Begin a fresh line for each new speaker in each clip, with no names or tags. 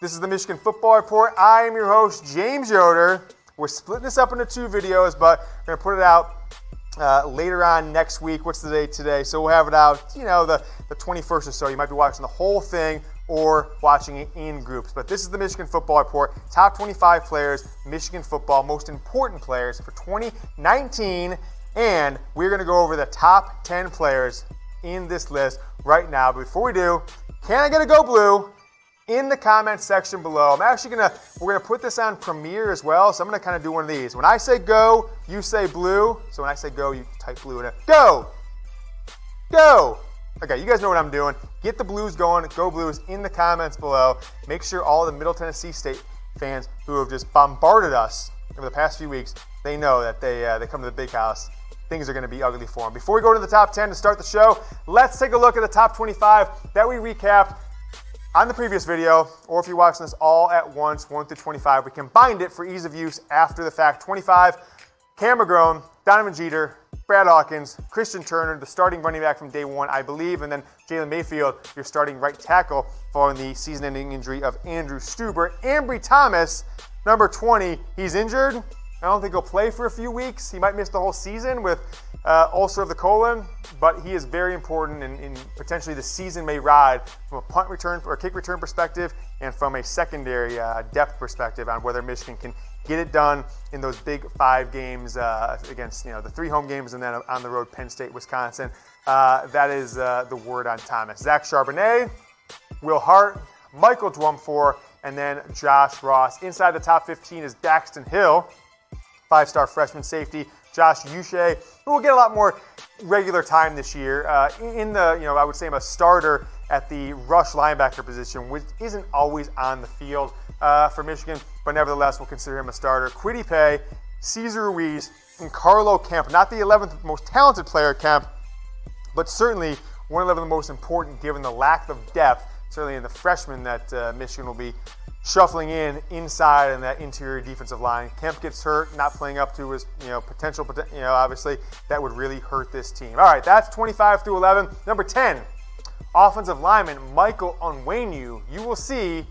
This is the Michigan Football Report. I am your host, James Yoder. We're splitting this up into 2 videos, but we're going to put it out later on next week. What's the date today? So we'll have it out, the 21st or so. You might be watching the whole thing or watching it in groups. But this is the Michigan Football Report. Top 25 players, Michigan football, most important players for 2019. And we're going to go over the top 10 players in this list right now. But before we do, can I get a Go Blue? In the comments section below. We're gonna put this on Premiere as well, so I'm gonna kind of do one of these. When I say go, you say blue. So when I say go, you type blue in it. Go! Go! Okay, you guys know what I'm doing. Get the blues going, Go Blues in the comments below. Make sure all the Middle Tennessee State fans who have just bombarded us over the past few weeks, they know that they come to the big house. Things are gonna be ugly for them. Before we go to the top 10 to start the show, let's take a look at the top 25 that we recapped on the previous video, or if you're watching this all at once, 1 through 25, we combined it for ease of use after the fact. 25, Cam McGrone, Donovan Jeter, Brad Hawkins, Christian Turner, the starting running back from day one, I believe, and then Jalen Mayfield, your starting right tackle following the season-ending injury of Andrew Stuber. Ambry Thomas, number 20, he's injured. I don't think he'll play for a few weeks. He might miss the whole season with ulcer of the colon, but he is very important and potentially the season may ride from a punt return or kick return perspective and from a secondary depth perspective on whether Michigan can get it done in those big 5 games against the 3 home games and then on the road Penn State, Wisconsin. That is the word on Thomas. Zach Charbonnet, Will Hart, Michael Dwumfor, and then Josh Ross. Inside the top 15 is Daxton Hill, 5-star freshman safety. Josh Uche, who will get a lot more regular time this year. I would say I'm a starter at the rush linebacker position, which isn't always on the field for Michigan, but nevertheless, we'll consider him a starter. Kwity Paye, Cesar Ruiz, and Carlo Kemp. Not the 11th most talented player, Kemp, but certainly one of the most important given the lack of depth, certainly in the freshmen that Michigan will be shuffling inside in that interior defensive line. Kemp gets hurt, not playing up to his potential. Obviously that would really hurt this team. All right, that's 25 through 11. Number 10, offensive lineman Michael Onwenu. You will see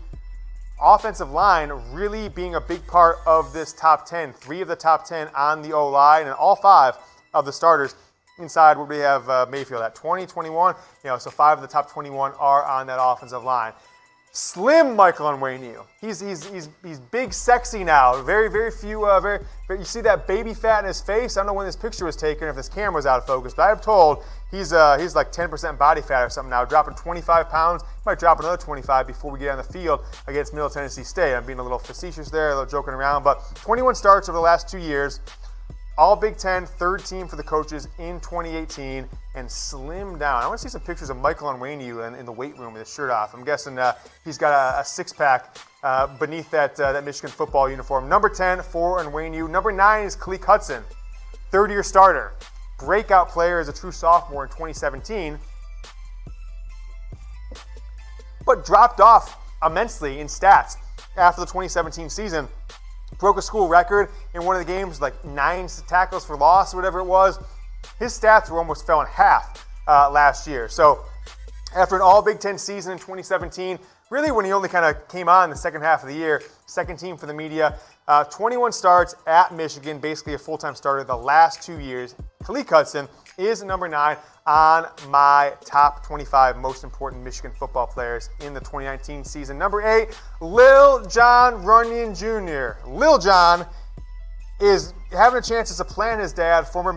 offensive line really being a big part of this top 10. 3 of the top 10 on the O-line, and all 5 of the starters inside where we have Mayfield at 20, 21. So 5 of the top 21 are on that offensive line. Slim Michael Onwenu. He's big, sexy now. Very, very few. You see that baby fat in his face. I don't know when this picture was taken, if this camera was out of focus, but I have told he's like 10% body fat or something now, dropping 25 pounds. He might drop another 25 before we get on the field against Middle Tennessee State. I'm being a little facetious there, a little joking around, but 21 starts over the last 2 years. All Big Ten, 3rd team for the coaches in 2018, and slimmed down. I want to see some pictures of Michael Onwenu in the weight room with his shirt off. I'm guessing he's got a 6-pack beneath that Michigan football uniform. Number 10 for Onwenu. Number 9 is Khaleke Hudson, 3rd-year starter. Breakout player as a true sophomore in 2017, but dropped off immensely in stats after the 2017 season. Broke a school record in one of the games, like 9 tackles for loss or whatever it was. His stats were almost fell in half last year. So after an all Big Ten season in 2017, really when he only kind of came on the second half of the year, 2nd team for the media, 21 starts at Michigan, basically a full-time starter the last 2 years. Khaleke Hudson is number 9 on my top 25 most important Michigan football players in the 2019 season. Number 8, Jon Runyan Jr. Lil Jon is having a chance to supplant his dad, former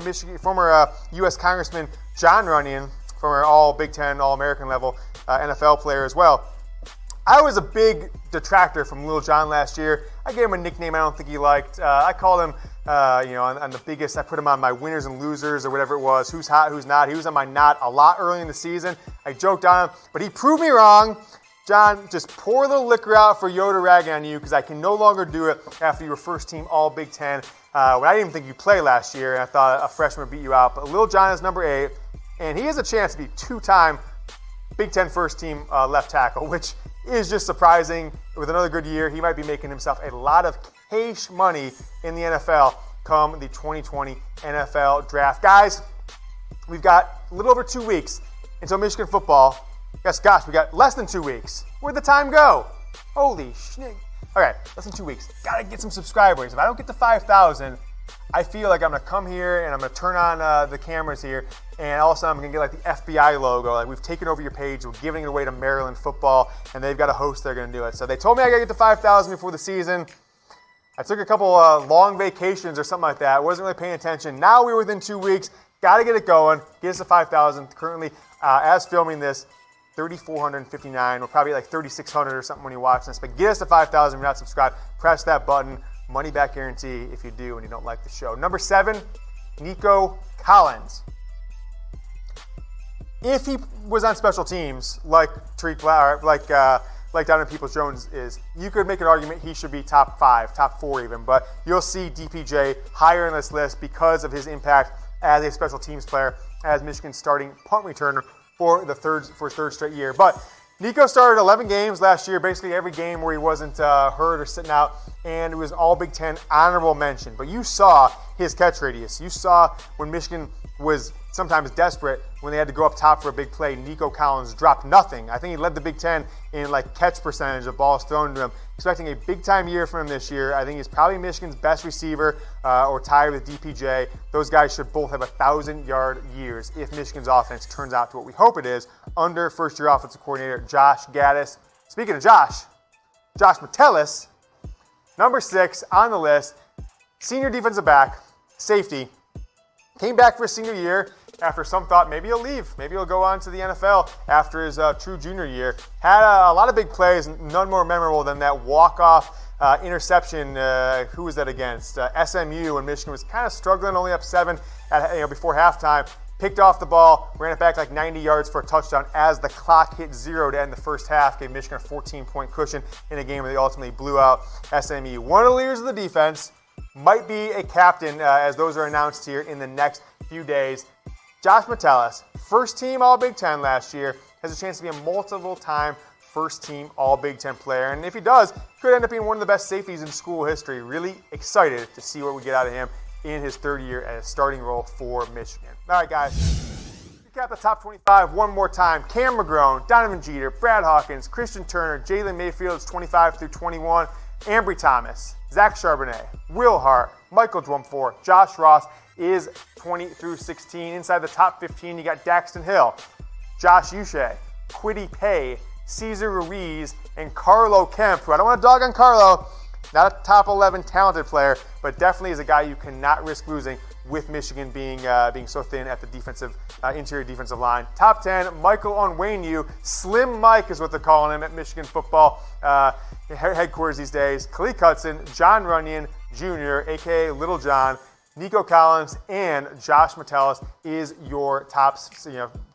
U.S. Congressman Jon Runyan, former all Big Ten, all American level NFL player as well. I was a big detractor from Lil Jon last year. I gave him a nickname I don't think he liked. I called him, on the biggest, I put him on my winners and losers or whatever it was, who's hot, who's not. He was on my not a lot early in the season. I joked on him, but he proved me wrong. John, just pour a little liquor out for Yoder ragging on you because I can no longer do it after you were 1st team all Big Ten. When I didn't even think you played last year, and I thought a freshman would beat you out. But Lil Jon is number 8, and he has a chance to be 2-time Big Ten 1st team left tackle, which is just surprising. With another good year, he might be making himself a lot of cash money in the NFL come the 2020 NFL Draft. Guys, we've got a little over 2 weeks until Michigan football. Gosh, we got less than 2 weeks. Where'd the time go? Holy shit. Okay, less than 2 weeks. Gotta get some subscribers. If I don't get to 5,000, I feel like I'm gonna come here and I'm gonna turn on the cameras here, and all of a sudden I'm gonna get like the FBI logo, like we've taken over your page, we're giving it away to Maryland football, and they've got a host they're gonna do it. So they told me I gotta get to 5,000 before the season. I took a couple long vacations or something like that. I wasn't really paying attention. Now we're within 2 weeks. Got to get it going. Get us to 5,000. Currently, as filming this, 3,459. We're probably like 3,600 or something when you watch this. But get us to 5,000 if you're not subscribed. Press that button. Money back guarantee if you do and you don't like the show. Number 7, Nico Collins. If he was on special teams like Tariq Flower, like Donovan Peoples-Jones is, you could make an argument he should be top 5, top 4 even. But you'll see DPJ higher in this list because of his impact as a special teams player, as Michigan's starting punt returner for his third straight year. But Nico started 11 games last year, basically every game where he wasn't hurt or sitting out, and it was all Big Ten honorable mention. But you saw his catch radius. You saw when Michigan was sometimes desperate, when they had to go up top for a big play, Nico Collins dropped nothing. I think he led the Big Ten in like catch percentage of balls thrown to him. Expecting a big-time year from him this year. I think he's probably Michigan's best receiver or tied with DPJ. Those guys should both have 1,000-yard years if Michigan's offense turns out to what we hope it is under first-year offensive coordinator Josh Gaddis. Speaking of Josh Metellus, number 6 on the list, senior defensive back, safety, came back for his senior year after some thought maybe he'll leave. Maybe he'll go on to the NFL after his true junior year. Had a lot of big plays, none more memorable than that walk-off interception. Who was that against? SMU, when Michigan was kind of struggling, only up 7 before halftime. Picked off the ball, ran it back like 90 yards for a touchdown as the clock hit 0 to end the first half. Gave Michigan a 14-point cushion in a game where they ultimately blew out SMU. One of the leaders of the defense, might be a captain as those are announced here in the next few days. Josh Metellus, first team All-Big Ten last year, has a chance to be a multiple-time first-team All-Big Ten player. And if he does, could end up being one of the best safeties in school history. Really excited to see what we get out of him in his third year as a starting role for Michigan. All right, guys. Recap the top 25 one more time. Cam McGrone, Donovan Jeter, Brad Hawkins, Christian Turner, Jalen Mayfield's 25 through 21, Ambry Thomas, Zach Charbonnet, Will Hart, Michael Dwumfor, Josh Ross is 20 through 16. Inside the top 15, you got Daxton Hill, Josh Uche, Kwity Paye, Cesar Ruiz, and Carlo Kemp, who I don't want to dog on Carlo, not a top 11 talented player, but definitely is a guy you cannot risk losing with Michigan being so thin at the interior defensive line. Top 10, Michael Onwenu, Slim Mike is what they're calling him at Michigan football headquarters these days. Khaleke Hudson, Jon Runyan Jr., a.k.a. Little John, Nico Collins, and Josh Metellus is your top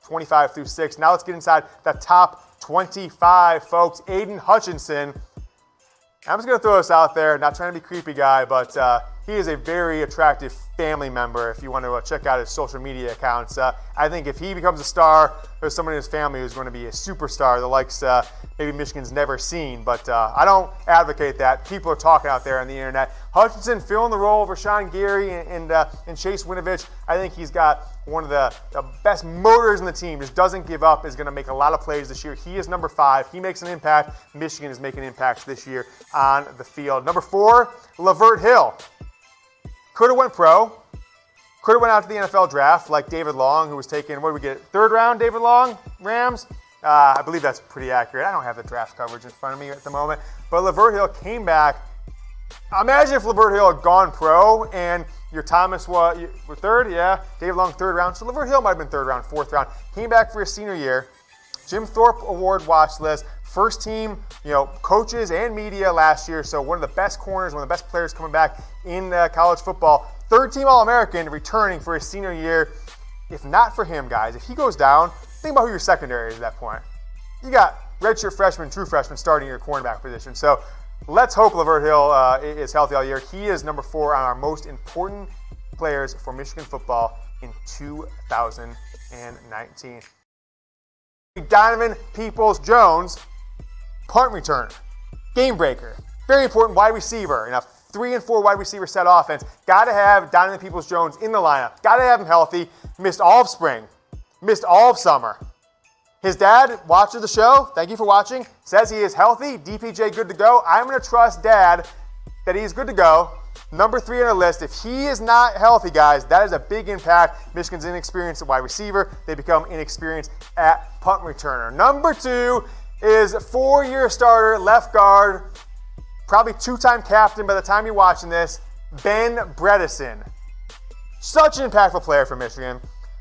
25 through 6. Now let's get inside the top 25, folks. Aidan Hutchinson. I'm just going to throw this out there, not trying to be a creepy guy, but he is a very attractive family member if you want to check out his social media accounts. I think if he becomes a star, there's someone in his family who's going to be a superstar, the likes maybe Michigan's never seen. But I don't advocate that. People are talking out there on the internet. Hutchinson filling the role of Rashawn Gary and Chase Winovich. I think he's got one of the best motors in the team. Just doesn't give up, is going to make a lot of plays this year. He is number 5. He makes an impact. Michigan is making impacts this year on the field. Number 4, Lavert Hill. Could have went pro. Could have went out to the NFL draft like David Long, who was taken, what did we get, 3rd round, David Long, Rams? I believe that's pretty accurate. I don't have the draft coverage in front of me at the moment. But Lavert Hill came back. Imagine if Lavert Hill had gone pro and your Thomas was 3rd, yeah. David Long, 3rd round. So Lavert Hill might have been 3rd round, 4th round. Came back for his senior year. Jim Thorpe Award watch list. First team, coaches and media last year. So one of the best corners, one of the best players coming back in college football. 3rd team All-American returning for his senior year. If not for him, guys, if he goes down, think about who your secondary is at that point. You got redshirt freshman, true freshman starting your cornerback position. So let's hope Lavert Hill is healthy all year. He is number 4 on our most important players for Michigan football in 2019. Donovan Peoples-Jones, punt returner, game breaker, very important wide receiver in a 3 and 4 wide receiver set offense. Got to have Donovan Peoples-Jones in the lineup. Got to have him healthy. Missed all of spring, missed all of summer. His dad watches the show. Thank you for watching. Says he is healthy. DPJ good to go. I'm going to trust Dad that he's good to go. Number 3 on our list. If he is not healthy, guys, that is a big impact. Michigan's inexperienced at wide receiver. They become inexperienced at punt returner. Number 2 is 4-year starter, left guard, probably 2-time captain by the time you're watching this, Ben Bredeson. Such an impactful player for Michigan.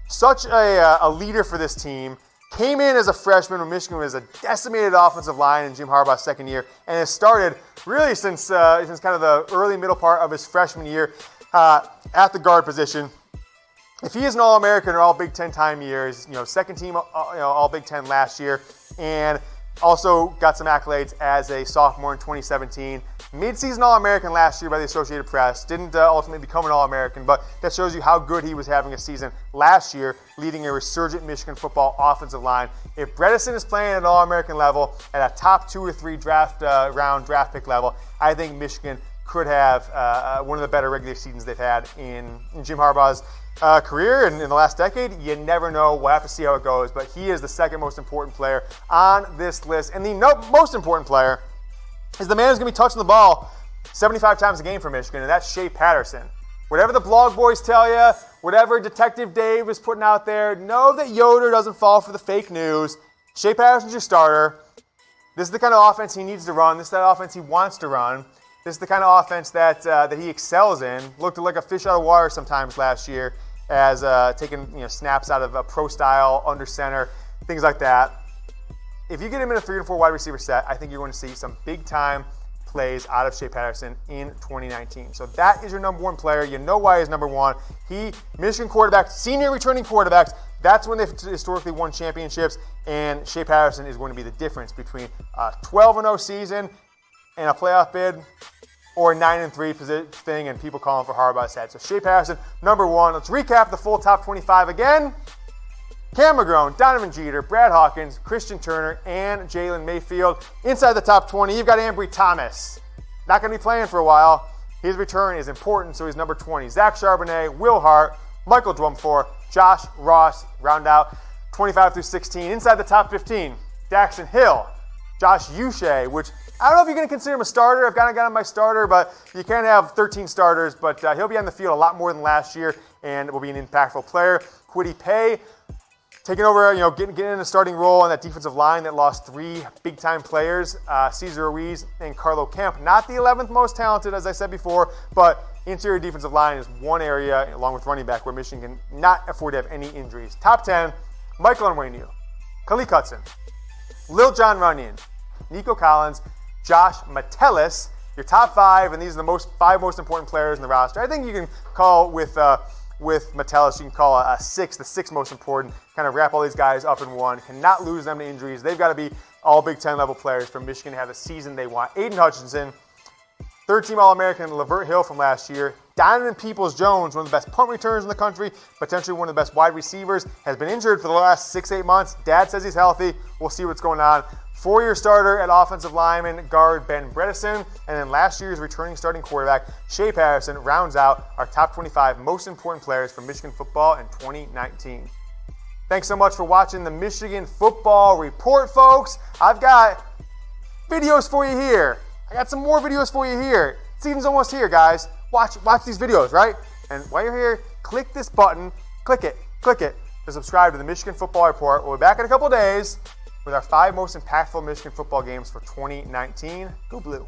Such a leader for this team. Came in as a freshman when Michigan was a decimated offensive line in Jim Harbaugh's second year, and has started really since kind of the early middle part of his freshman year at the guard position. If he is an All-American or All Big Ten time years, second team All Big Ten last year, and also got some accolades as a sophomore in 2017. Mid-season All-American last year by the Associated Press. Didn't ultimately become an All-American, but that shows you how good he was having a season last year, leading a resurgent Michigan football offensive line. If Bredeson is playing at an All-American level, at a top 2 or 3 round draft pick level, I think Michigan could have one of the better regular seasons they've had in Jim Harbaugh's career and in the last decade. You never know. We'll have to see how it goes, but he is the second most important player on this list. And the most important player is the man who's going to be touching the ball 75 times a game for Michigan, and that's Shea Patterson. Whatever the blog boys tell you, whatever Detective Dave is putting out there, know that Yoder doesn't fall for the fake news. Shea Patterson's your starter. This is the kind of offense he needs to run. This is the offense he wants to run. This is the kind of offense that he excels in. Looked like a fish out of water sometimes last year as taking snaps out of a pro-style under center, things like that. If you get him in a 3 and 4 wide receiver set, I think you're going to see some big-time plays out of Shea Patterson in 2019. So that is your number 1 player. You know why he's number 1. Michigan quarterbacks, senior returning quarterbacks, that's when they've historically won championships, and Shea Patterson is going to be the difference between a 12-0 season and a playoff bid, or a 9-3 thing, and people calling for Harbaugh's head. So Shea Patterson, number 1. Let's recap the full top 25 again. Cam McGrone, Donovan Jeter, Brad Hawkins, Christian Turner, and Jalen Mayfield. Inside the top 20, you've got Ambry Thomas. Not going to be playing for a while. His return is important, so he's number 20. Zach Charbonnet, Will Hart, Michael Dwumfor, Josh Ross, round out 25 through 16. Inside the top 15, Daxton Hill, Josh Uche, which I don't know if you're going to consider him a starter. I've kind of got him my starter, but you can't have 13 starters. But he'll be on the field a lot more than last year and will be an impactful player. Kwity Paye taking over, getting in a starting role on that defensive line that lost 3 big-time players, Cesar Ruiz and Carlo Kemp. Not the 11th most talented, as I said before, but interior defensive line is one area, along with running back, where Michigan can not afford to have any injuries. Top 10, Michael Onwenu, Khaleke Hudson, Lil Jon Runyan, Nico Collins, Josh Metellus. Your top 5, and these are the 5 most important players in the roster. I think you can call with Metellus, you can call a 6, the 6th most important. Kind of wrap all these guys up in one. Cannot lose them to injuries. They've got to be all Big Ten level players for Michigan to have the season they want. Aidan Hutchinson, 3rd-team All-American Lavert Hill from last year. Donovan Peoples-Jones, one of the best punt returners in the country, potentially one of the best wide receivers, has been injured for the last 6-8 months. Dad says he's healthy. We'll see what's going on. 4-year starter at offensive lineman guard Ben Bredeson, and then last year's returning starting quarterback Shea Patterson rounds out our top 25 most important players for Michigan football in 2019. Thanks so much for watching the Michigan Football Report, folks. I've got videos for you here. I got some more videos for you here. Season's almost here, guys. Watch these videos, right? And while you're here, click this button, click it to subscribe to the Michigan Football Report. We'll be back in a couple days with our 5 most impactful Michigan football games for 2019. Go Blue.